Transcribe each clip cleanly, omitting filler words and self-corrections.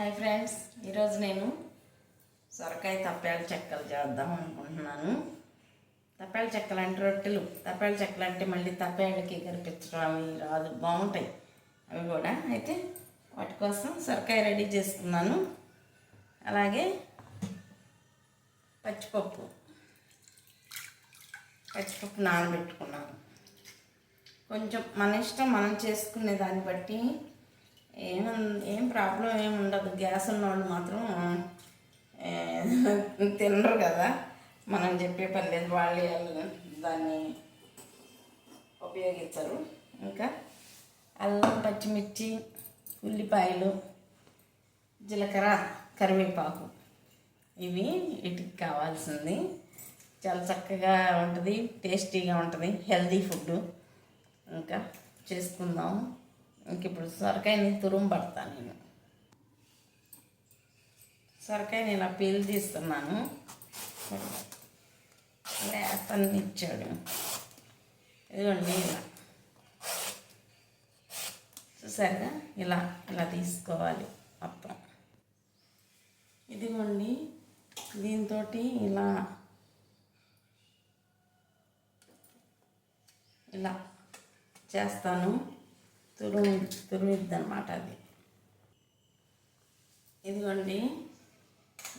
Hi friends, ఈరోజు నేను సొరకాయ తప్పాల చెక్కలు చేద్దాం అనుకుంటున్నాను. తప్పాల చెక్కలు అంటే రొట్టెలు, తప్పాల చెక్కలు అంటే మళ్ళీ తప్పాలకి కనిపించడం అవి రాదు, బాగుంటాయి అవి కూడా. అయితే వాటి కోసం సొరకాయ రెడీ చేసుకున్నాను. అలాగే పచ్చిపప్పు నానబెట్టుకున్నాను. కొంచెం మన ఇష్టం, మనం చేసుకునే దాన్ని బట్టి ఏం ప్రాబ్లం ఏమి ఉండదు. గ్యాస్ ఉన్నవాళ్ళు మాత్రం తినరు కదా, మనం చెప్పే పర్లేదు, వాళ్ళు దాన్ని ఉపయోగించరు. ఇంకా అల్లం, పచ్చిమిర్చి, ఉల్లిపాయలు, జీలకర్ర, కరివేపాకు, ఇవి వీటికి కావాల్సింది. చాలా చక్కగా ఉంటుంది, టేస్టీగా ఉంటుంది, హెల్దీ ఫుడ్. ఇంకా చేసుకుందాం. ఇంక ఇప్పుడు సొరకాయని తురుము పడతాను. నేను సొరకాయని ఇలా పీల్ తీస్తున్నాను. లేతన్ని ఇచ్చాడు, ఇదిగోండి. ఇలా చూసారుగా, ఇలా ఇలా తీసుకోవాలి మొత్తం. ఇదిగోండి, దీంతో ఇలా ఇలా చేస్తాను. తురిమిద్ది అనమాట అది. ఇదిగోండి,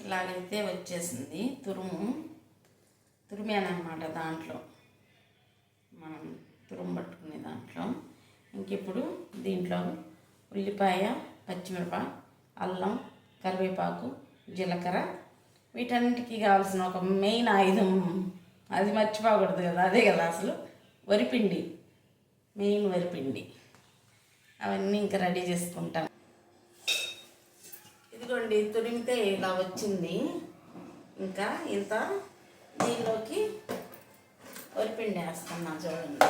ఇలాగైతే వచ్చేసింది తురిమానమాట. దాంట్లో మనం తురుము పట్టుకునే దాంట్లో ఇంక ఇప్పుడు దీంట్లో ఉల్లిపాయ, పచ్చిమిరపకాయ, అల్లం, కరివేపాకు, జీలకర్ర, వీటన్నిటికీ కావాల్సిన ఒక మెయిన్ ఆయుధం, అది మర్చిపోకూడదు కదా, అదే కదా అసలు, వరిపిండి. మెయిన్ వరిపిండి. అవన్నీ ఇంకా రెడీ చేసుకుంటాను. ఇదిగోండి, తురిమితే ఇలా వచ్చింది. ఇంకా ఇంత దీనిలోకి వరిపిండి వేస్తున్నా, చూడండి.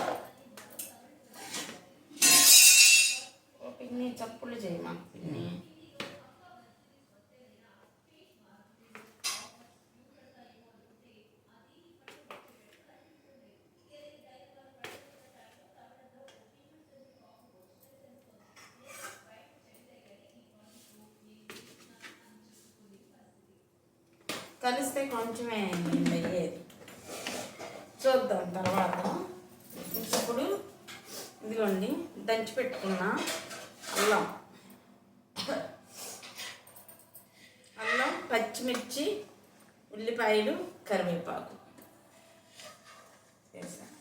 ఓ పిన్ని, చప్పులు చేయి మాకు పిన్ని. కలిస్తే కొంచెమే అయ్యేది, చూద్దాం తర్వాత. ఇప్పుడు ఇదిగోండి, దంచి పెట్టుకున్న అల్లం, పచ్చిమిర్చి, ఉల్లిపాయలు, కరివేపాకు వేసాను.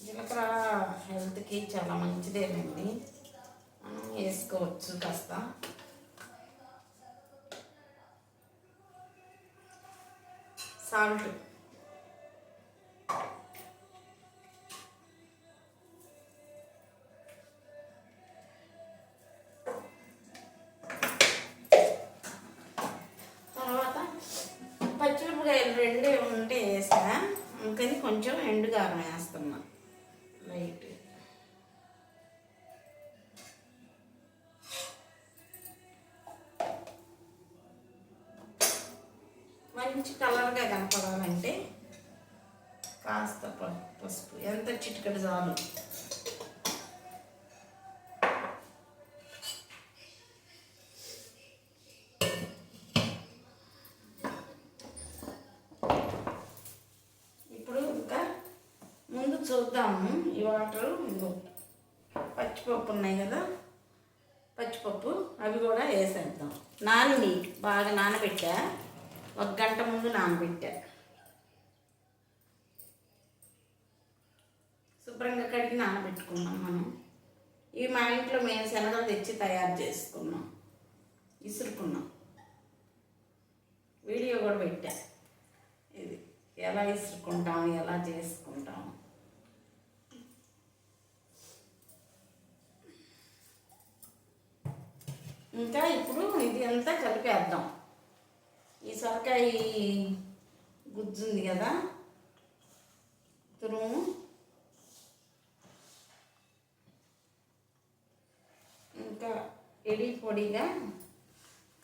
జీలకర్ర హెల్త్కి చాలా మంచిదేనండి, మనం వేసుకోవచ్చు. కాస్త సాల్ట్, పచ్చిమిరపకాయలు రెండే ఉంటే వేసా, అందుకని కొంచెం ఎండుకారం వేస్తున్నా లైట్. మంచి కలర్గా కనపడాలంటే కాస్త పసుపు, ఎంత చిటికెడు చాలు. చూద్దాము ఈ వాటరు. పచ్చిపప్పు ఉన్నాయి కదా, పచ్చిపప్పు అవి కూడా వేసేద్దాం. బాగా నానబెట్టా, 1 గంట ముందు నానబెట్టా. శుభ్రంగా కడిగి నానబెట్టుకున్నాం మనం. ఇవి మా ఇంట్లో మేము శనగలు తెచ్చి తయారు చేసుకున్నాం, ఇసురుకున్నాం. వీడియో కూడా పెట్టా, ఇది ఎలా ఇసురుకుంటాం, ఎలా చేసుకుంటాం. ఇంకా ఇప్పుడు ఇది అంతా కలిపేద్దాం. ఈ సొరకాయ గుజ్జు ఉంది కదా, తురుము పొడిగా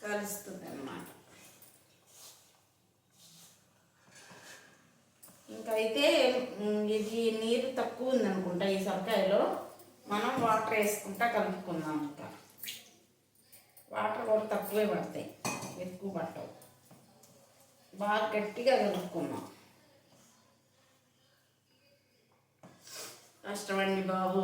కలుస్తుంది అన్నమాట. ఇంకైతే ఇది నీరు తక్కువ ఉందనుకుంటా ఈ సొరకాయలో, మనం వాటర్ వేసుకుంటా కలుపుకుందాం. ఇంకా వాటర్ కూడా తక్కువే పడతాయి, ఎక్కువ పట్టవు. బాగా గట్టిగా కలుపుకున్నాం. కష్టమండి బాబు.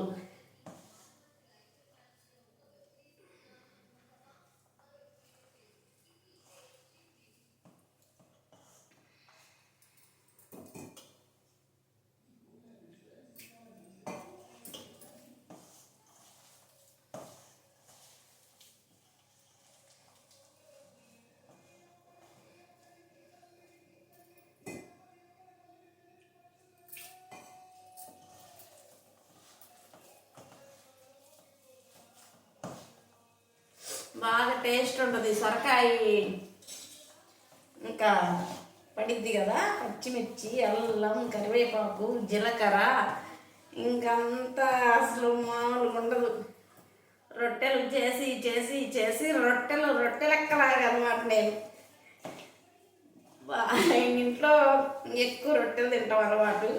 బాగా టేస్ట్ ఉంటుంది సొరకాయ. ఇంకా పడిద్ది కదా, పచ్చిమిర్చి, అల్లం, కరివేపాకు, జీలకర్ర, ఇంకంతా అసలు మామూలుగా ఉండదు. రొట్టెలు చేసి చేసి చేసి రొట్టెలెక్కలాగా అనమాట. నేను ఇంట్లో ఎక్కువ రొట్టెలు తింటాం అలవాటు.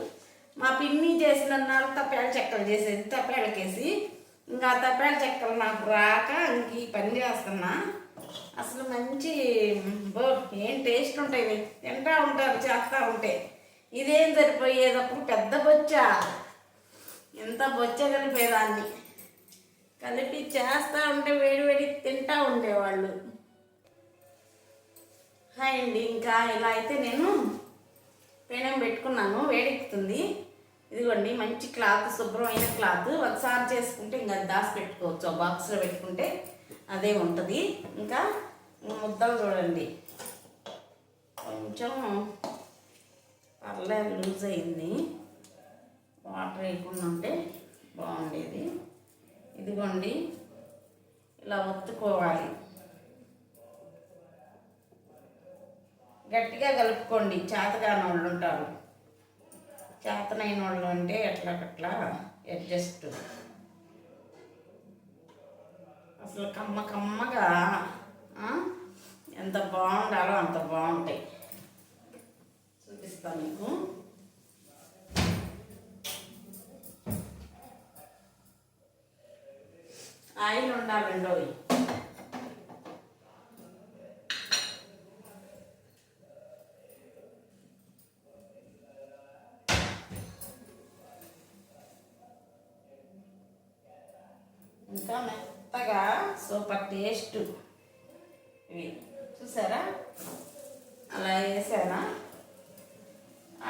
మా పిన్ని చేసిన తప్పేళ్ళ చెక్కలు చేసేది, తప్పేళ్ళకేసి. ఇంకా తప్పేళ్ళ చెక్కలు నాకు రాక ఇంక ఈ పని చేస్తున్నా. అసలు మంచి ఏం టేస్ట్ ఉంటాయి, తింటూ ఉంటారు చేస్తూ ఉంటే. ఇదేం సరిపోయేటప్పుడు పెద్ద బొచ్చ, ఎంత బొచ్చ కలిపేదాన్ని. కలిపి చేస్తూ ఉంటే వేడి వేడి తింటూ ఉండేవాళ్ళు. హాయ్ అండి. ఇంకా ఇలా అయితే నేను పెనం పెట్టుకున్నాను, వేడెక్కుతుంది. ఇదిగోండి మంచి క్లాత్, శుభ్రమైన క్లాత్. ఒకసారి చేసుకుంటే ఇంకా దాచి పెట్టుకోవచ్చు, ఆ బాక్స్లో పెట్టుకుంటే అదే ఉంటుంది. ఇంకా ముద్దలు చూడండి, కొంచెం పర్లేదు లూజ్ అయింది. వాటర్ వేయకుండా ఉంటే బాగుండేది. ఇదిగోండి ఇలా ఒత్తుకోవాలి, గట్టిగా కలుపుకోండి. చేతకాని వాళ్ళు ఉంటారు, చేతనైన వాళ్ళు అంటే ఎట్లాగట్లా అడ్జస్ట్. అసలు కమ్మగా ఎంత బాగుండాలో అంత బాగుంటాయి. చూపిస్తాను మీకు. ఆయిల్ ఉండాలండో. ఇంకా మెత్తగా సూపర్ టేస్ట్. ఇవి చూసారా, అలా వేసారా.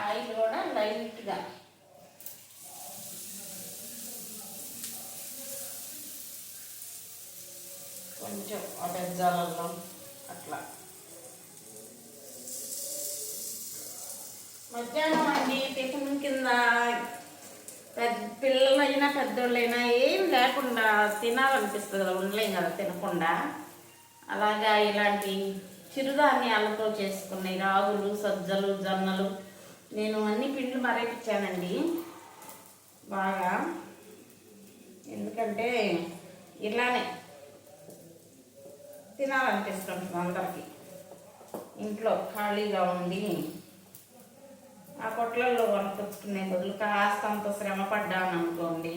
ఆయిల్ కూడా లైట్గా కొంచెం బెజ్జాలలో అట్లా. మధ్యాహ్నం అండి టిఫిన్ కింద పిల్లలైనా పెద్దోళ్ళైనా ఏం లేకుండా తినాలనిపిస్తుంది కదా, ఉండలేం కదా తినకుండా. అలాగా ఇలాంటి చిరుధాన్యాలతో చేసుకున్నాయి, రాగులు, సజ్జలు, జొన్నలు. నేను అన్ని పిండ్లు మరేపించానండి బాగా. ఎందుకంటే ఇలానే తినాలనిపిస్తుంది అందరికీ. ఇంట్లో ఖాళీగా ఉండి ఆ కొట్లల్లో కొనుక్కొచ్చుకునే బదులు కాస్తంత శ్రమ పడ్డాను అనుకోండి,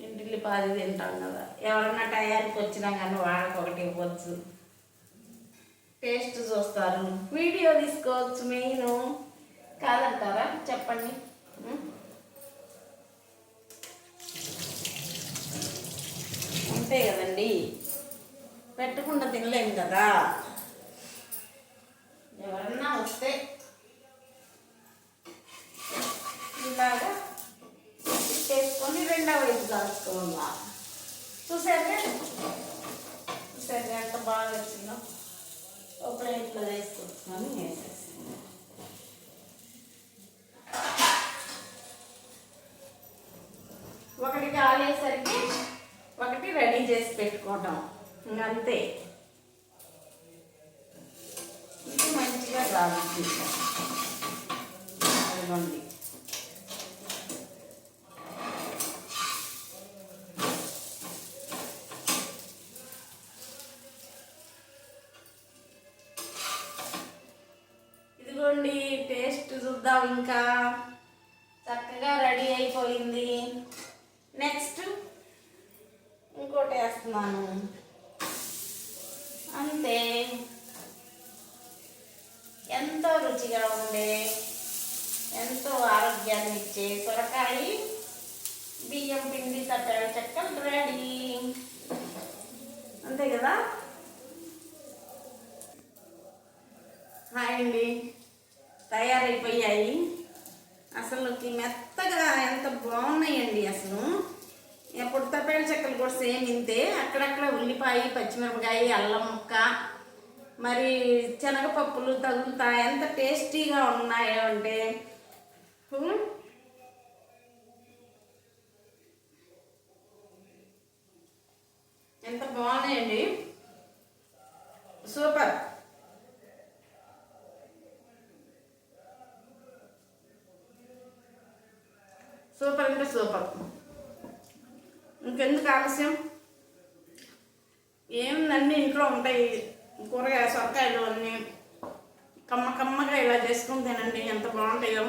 ఇంటికి పాది తింటాం కదా. ఎవరన్నా టయానికి వచ్చినా కానీ వాళ్ళకొకటి ఇవ్వచ్చు, టేస్ట్ చూస్తారు, వీడియో తీసుకోవచ్చు. మెయిన్ కాదంటారా చెప్పండి. అంతే కదండి, పెట్టకుండా తినలేము కదా. ఎవరన్నా వస్తే ఇలాగా తీసుకొని రెండవ వైపు కాసుకోవాలా. చూసారుగా ఎంత బాగా వచ్చిందో. ఒక ప్లేట్లో వేసుకొచ్చుకొని వేసేసి ఒకటి కాలేసరికి ఒకటి రెడీ చేసి పెట్టుకోవటం, ఇంకంతే. ఇది మంచిగా కావాలి. అదిగోండి చూద్దాం. ఇంకా చక్కగా రెడీ అయిపోయింది. నెక్స్ట్ ఇంకోటి వేస్తున్నాను. అంతే. ఎంతో రుచిగా ఉండే, ఎంతో ఆరోగ్యాన్ని ఇచ్చే సొరకాయ బియ్యం పిండి తప్పాల చెక్కలు రెడీ. అంతే కదా. హాయ్ అండి, తయారైపోయాయి. అసలుకి మెత్తగా ఎంత బాగున్నాయండి. అసలు ఎప్పుడు తప్పాల చెక్కలు కూడా సేమ్ ఇంతే. అక్కడక్కడ ఉల్లిపాయ, పచ్చిమిరపకాయ, అల్లం ముక్క, మరి శనగపప్పులు తగులుతా ఎంత టేస్టీగా ఉన్నాయో అంటే ఎంత బాగున్నాయండి. సూపర్. సూపర్ అంటే సూపర్. ఇంకెందుకు ఆలస్యం, ఏముందండి ఇంట్లో ఉంటాయి కూరగాయ సొరకాయలు అన్నీ. కమ్మగా ఇలా చేసుకుని తినండి, ఎంత బాగుంటాయో.